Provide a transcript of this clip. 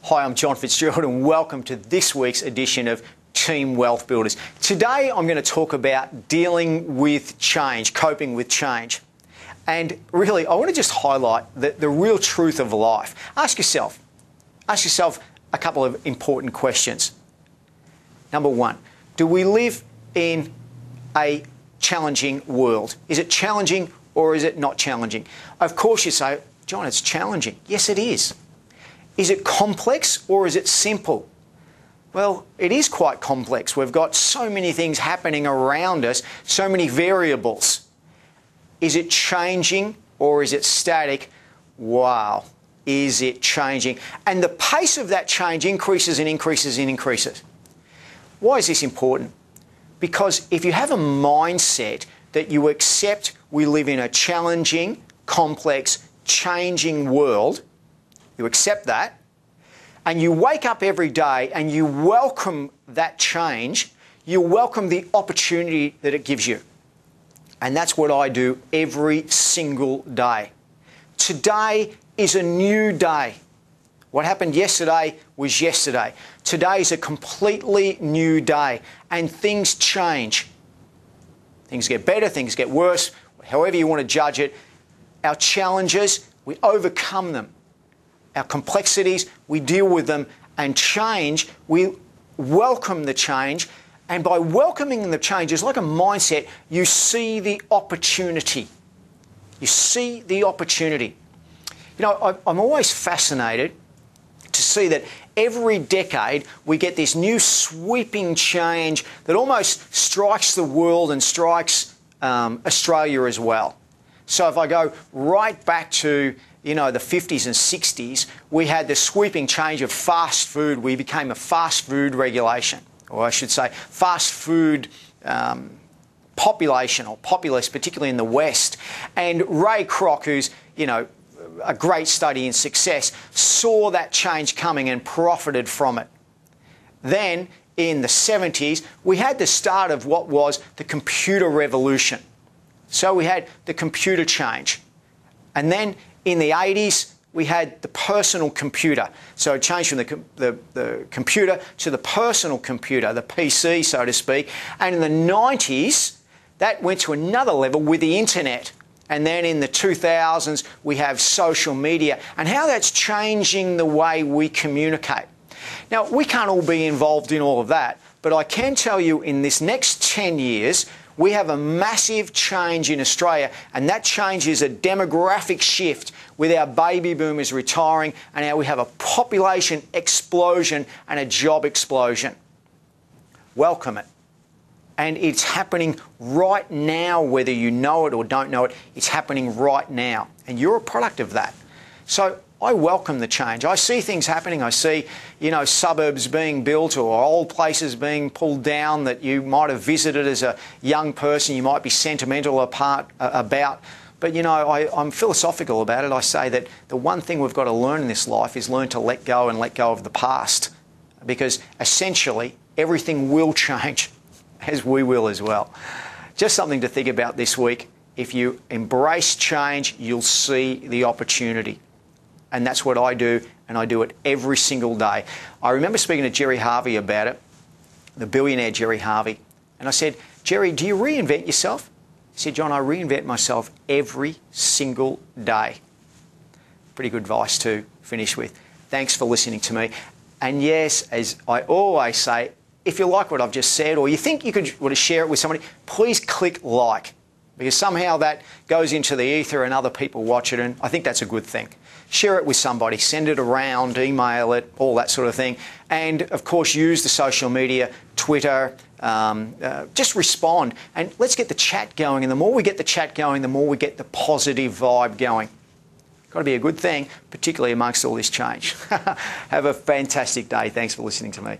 Hi, I'm John Fitzgerald and welcome to this week's edition of Team Wealth Builders. Today I'm going to talk about dealing with change, coping with change. And really, I want to just highlight the real truth of life. Ask yourself a couple of important questions. Number one, do we live in a challenging world? Is it challenging or is it not challenging? Of course you say, John, it's challenging. Yes, it is. Is it complex or is it simple? Well, it is quite complex. We've got so many things happening around us, so many variables. Is it changing or is it static? Wow, is it changing? And the pace of that change increases and increases and increases. Why is this important? Because if you have a mindset that you accept we live in a challenging, complex, changing world, you accept that, and you wake up every day and you welcome that change, you welcome the opportunity that it gives you. And that's what I do every single day. Today is a new day. What happened yesterday was yesterday. Today is a completely new day, and things change. Things get better, things get worse, however you want to judge it. Our challenges, we overcome them. Our complexities, we deal with them, and change, we welcome the change. And by welcoming the change, it's like a mindset, you see the opportunity. You see the opportunity. You know, I'm always fascinated to see that every decade we get this new sweeping change that almost strikes the world and strikes Australia as well. So if I go right back to the 50s and 60s, we had the sweeping change of fast food. We became a fast food regulation, or I should say fast food population or populace, particularly in the West. And Ray Kroc, who's, a great study in success, saw that change coming and profited from it. Then in the 70s, we had the start of what was the computer revolution. So we had the computer change. And then in the 80s, we had the personal computer. So it changed from the computer to the personal computer, the PC, so to speak. And in the 90s, that went to another level with the internet. And then in the 2000s, we have social media and how that's changing the way we communicate. Now, we can't all be involved in all of that, but I can tell you in this next 10 years, we have a massive change in Australia, and that change is a demographic shift with our baby boomers retiring, and now we have a population explosion and a job explosion. Welcome it. And it's happening right now, whether you know it or don't know it, it's happening right now. And you're a product of that. So I welcome the change. I see things happening. I see, suburbs being built or old places being pulled down that you might have visited as a young person, you might be sentimental about. But, I'm philosophical about it. I say that the one thing we've got to learn in this life is learn to let go and let go of the past. Because essentially, everything will change, as we will as well. Just something to think about this week. If you embrace change, you'll see the opportunity. And that's what I do, and I do it every single day. I remember speaking to Jerry Harvey about it, the billionaire Jerry Harvey. And I said, Jerry, do you reinvent yourself? He said, John, I reinvent myself every single day. Pretty good advice to finish with. Thanks for listening to me. And yes, as I always say, if you like what I've just said or you think you could want to share it with somebody, please click like, because somehow that goes into the ether and other people watch it, and I think that's a good thing. Share it with somebody, send it around, email it, all that sort of thing. And, of course, use the social media, Twitter, just respond. And let's get the chat going. And the more we get the chat going, the more we get the positive vibe going. Got to be a good thing, particularly amongst all this change. Have a fantastic day. Thanks for listening to me.